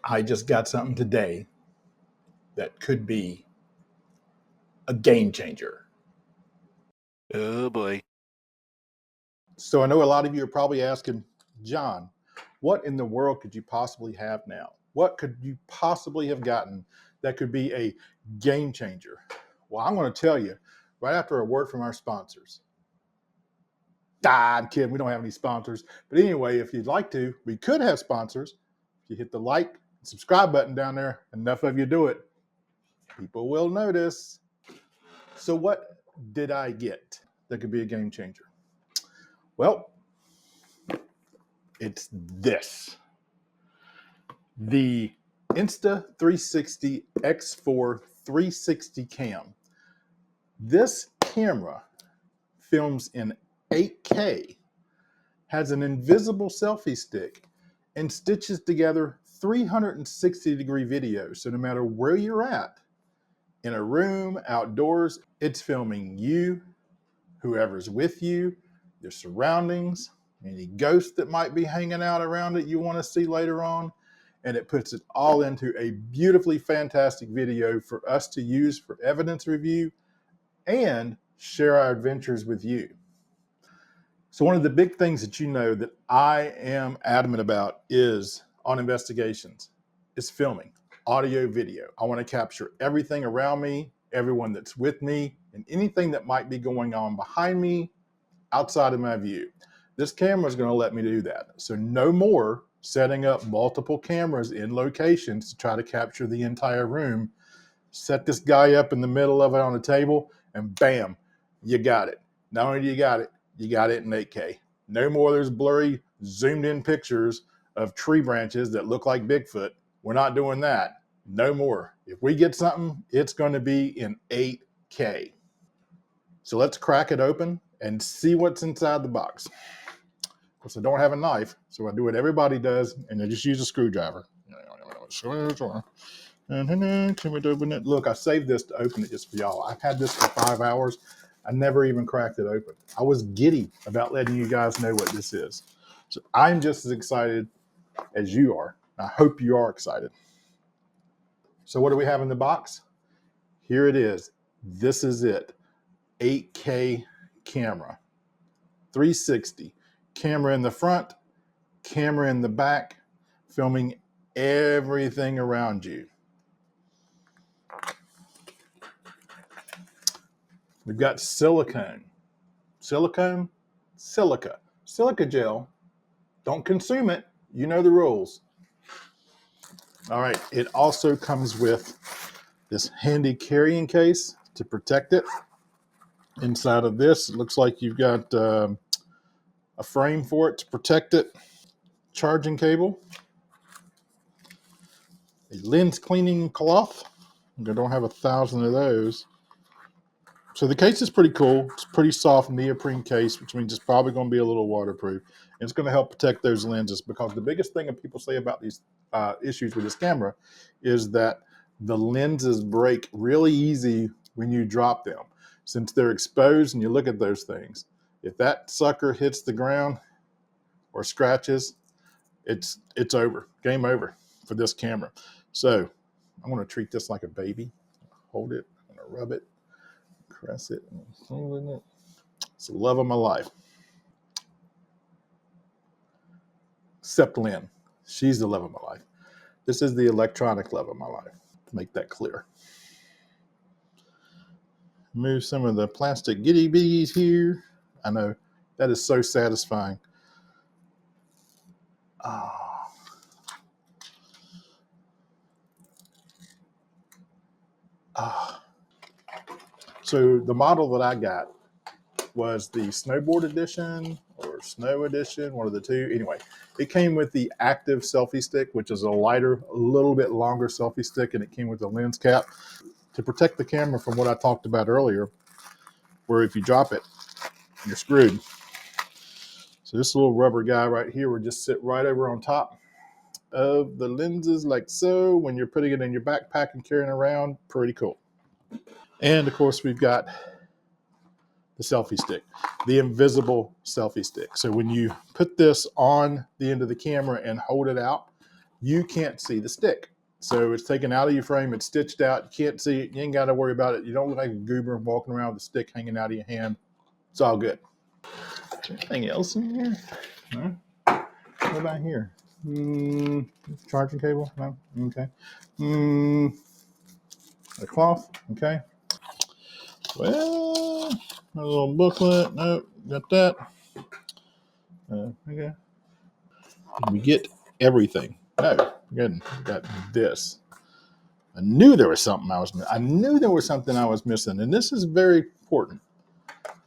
I just got something today that could be a game changer. Oh boy. So I know a lot of you are probably asking, John, what in the world could you possibly have now? What could you possibly have gotten that could be a game changer? Well, I'm going to tell you right after a word from our sponsors. I'm kidding. We don't have any sponsors. But anyway, if you'd like to, we could have sponsors. If you hit the like and subscribe button down there, enough of you do it, people will notice. So what did I get that could be a game changer? Well, it's this. The Insta360 X4 360 cam. This camera films in 8K, has an invisible selfie stick, and stitches together 360-degree video. So no matter where you're at, in a room, outdoors, it's filming you, whoever's with you, your surroundings, any ghosts that might be hanging out around it you want to see later on. And it puts it all into a beautifully fantastic video for us to use for evidence review and share our adventures with you. So one of the big things that you know that I am adamant about is on investigations is filming, audio, video. I want to capture everything around me, everyone that's with me, and anything that might be going on behind me, outside of my view. This camera is going to let me do that. So no more setting up multiple cameras in locations to try to capture the entire room. Set this guy up in the middle of it on a table and bam, you got it. Not only do you got it in 8K. No more there's blurry zoomed in pictures of tree branches that look like Bigfoot. We're not doing that. No more. If we get something, it's going to be in 8K. So let's crack it open and see what's inside the box. Of course, I don't have a knife, so I do what everybody does, and I just use a screwdriver. Can we open it? Look, I saved this to open it just for y'all. I've had this for 5 hours. I never even cracked it open. I was giddy about letting you guys know what this is. So I'm just as excited as you are. I hope you are excited. So what do we have in the box? Here it is. This is it. 8K camera. 360. Camera in the front, camera in the back, filming everything around you. We've got silica, silica gel. Don't consume it. You know the rules. All right. It also comes with this handy carrying case to protect it. Inside of this, it looks like you've got a frame for it to protect it. Charging cable. A lens cleaning cloth. I don't have 1,000 of those. So the case is pretty cool. It's a pretty soft neoprene case, which means it's probably going to be a little waterproof. And it's going to help protect those lenses, because the biggest thing that people say about these issues with this camera is that the lenses break really easy when you drop them. Since they're exposed and you look at those things, if that sucker hits the ground or scratches, it's over. Game over for this camera. So I'm going to treat this like a baby. Hold it. I'm going to rub it. Press it. It's the love of my life. Except Lynn. She's the love of my life. This is the electronic love of my life. To make that clear. Move some of the plastic giddy bitties here. I know. That is so satisfying. Oh. Oh. So the model that I got was the snowboard edition or snow edition, one of the two. Anyway, it came with the active selfie stick, which is a lighter, a little bit longer selfie stick, and it came with a lens cap to protect the camera from what I talked about earlier, where if you drop it, you're screwed. So this little rubber guy right here would just sit right over on top of the lenses like so. When you're putting it in your backpack and carrying it around, pretty cool. And of course, we've got the selfie stick, the invisible selfie stick. So when you put this on the end of the camera and hold it out, you can't see the stick. So it's taken out of your frame, it's stitched out, you can't see it, you ain't got to worry about it. You don't look like a goober walking around with a stick hanging out of your hand. It's all good. Is there anything else in here? No? What about here? Charging cable? No? Okay. A cloth? Okay. Well, a little booklet. Nope, got that. Okay. We get everything. No, good. Got this. I knew there was something I was missing. I knew there was something I was missing, and this is very important.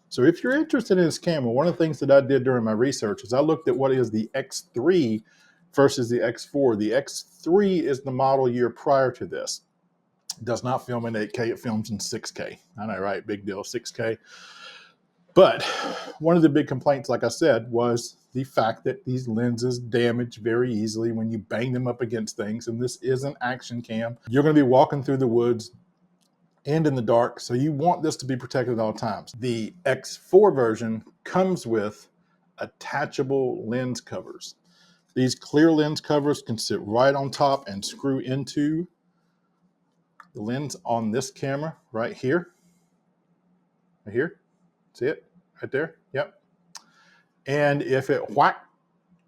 So if you're interested in this camera, one of the things that I did during my research is I looked at what is the X3 versus the X4. The X3 is the model year prior to this. It does not film in 8K, it films in 6K. I know, right? Big deal, 6K. But one of the big complaints, like I said, was the fact that these lenses damage very easily when you bang them up against things. And this is an action cam. You're going to be walking through the woods and in the dark, so you want this to be protected at all times. The X4 version comes with attachable lens covers. These clear lens covers can sit right on top and screw into the lens on this camera right here. Right here. See it? Right there? Yep. And if it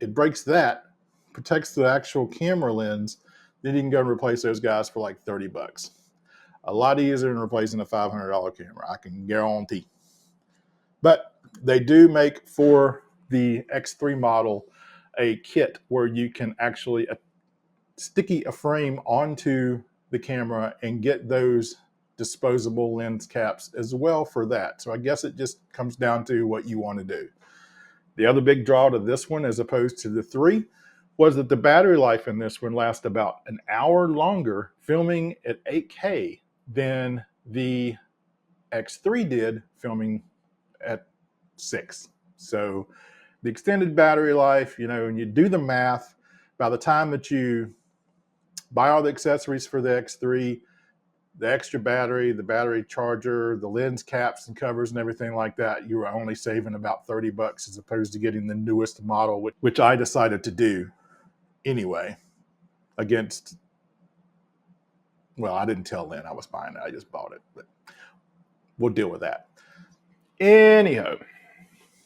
it breaks that, protects the actual camera lens, then you can go and replace those guys for like 30 bucks. A lot easier than replacing a $500 camera, I can guarantee. But they do make for the X3 model a kit where you can actually sticky a frame onto the camera and get those disposable lens caps as well for that. So I guess it just comes down to what you want to do. The other big draw to this one, as opposed to the 3, was that the battery life in this one lasts about an hour longer filming at 8K than the X3 did filming at 6. So the extended battery life, when you do the math, by the time that you buy all the accessories for the X3, the extra battery, the battery charger, the lens caps and covers and everything like that, you were only saving about 30 bucks as opposed to getting the newest model, which I decided to do anyway against, well, I didn't tell Lynn I was buying it. I just bought it, but we'll deal with that. Anyhow,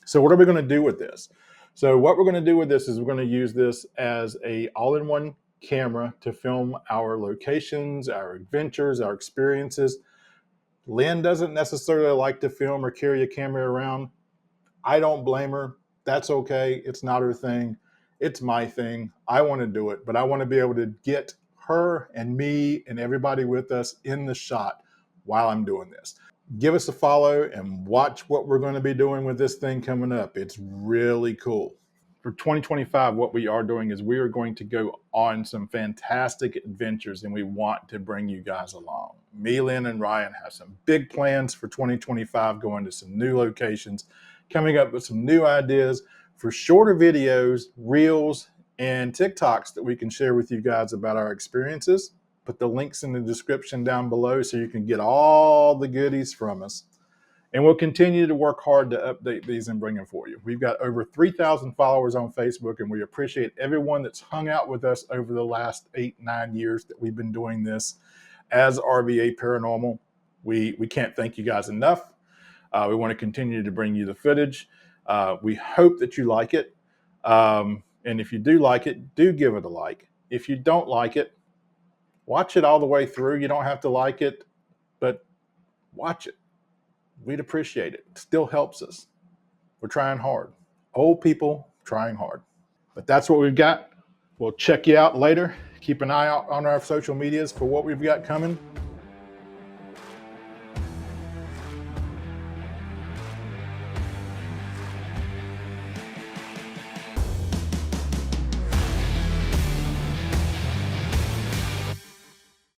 so what are we going to do with this? So what we're going to do with this is we're going to use this as a all-in-one camera to film our locations, our adventures, our experiences. Lynn doesn't necessarily like to film or carry a camera around. I don't blame her. That's okay. It's not her thing. It's my thing. I want to do it, but I want to be able to get her and me and everybody with us in the shot while I'm doing this. Give us a follow and watch what we're going to be doing with this thing coming up. It's really cool. For 2025, what we are doing is we are going to go on some fantastic adventures, and we want to bring you guys along. Me, Lynn, and Ryan have some big plans for 2025, going to some new locations, coming up with some new ideas for shorter videos, reels, and TikToks that we can share with you guys about our experiences. Put the links in the description down below so you can get all the goodies from us. And we'll continue to work hard to update these and bring them for you. We've got over 3,000 followers on Facebook, and we appreciate everyone that's hung out with us over the last 8-9 years that we've been doing this as RVA Paranormal. We can't thank you guys enough. We want to continue to bring you the footage. We hope that you like it. And if you do like it, do give it a like. If you don't like it, watch it all the way through. You don't have to like it, but watch it. We'd appreciate it. It still helps us. We're trying hard. Old people trying hard. But that's what we've got. We'll check you out later. Keep an eye out on our social medias for what we've got coming.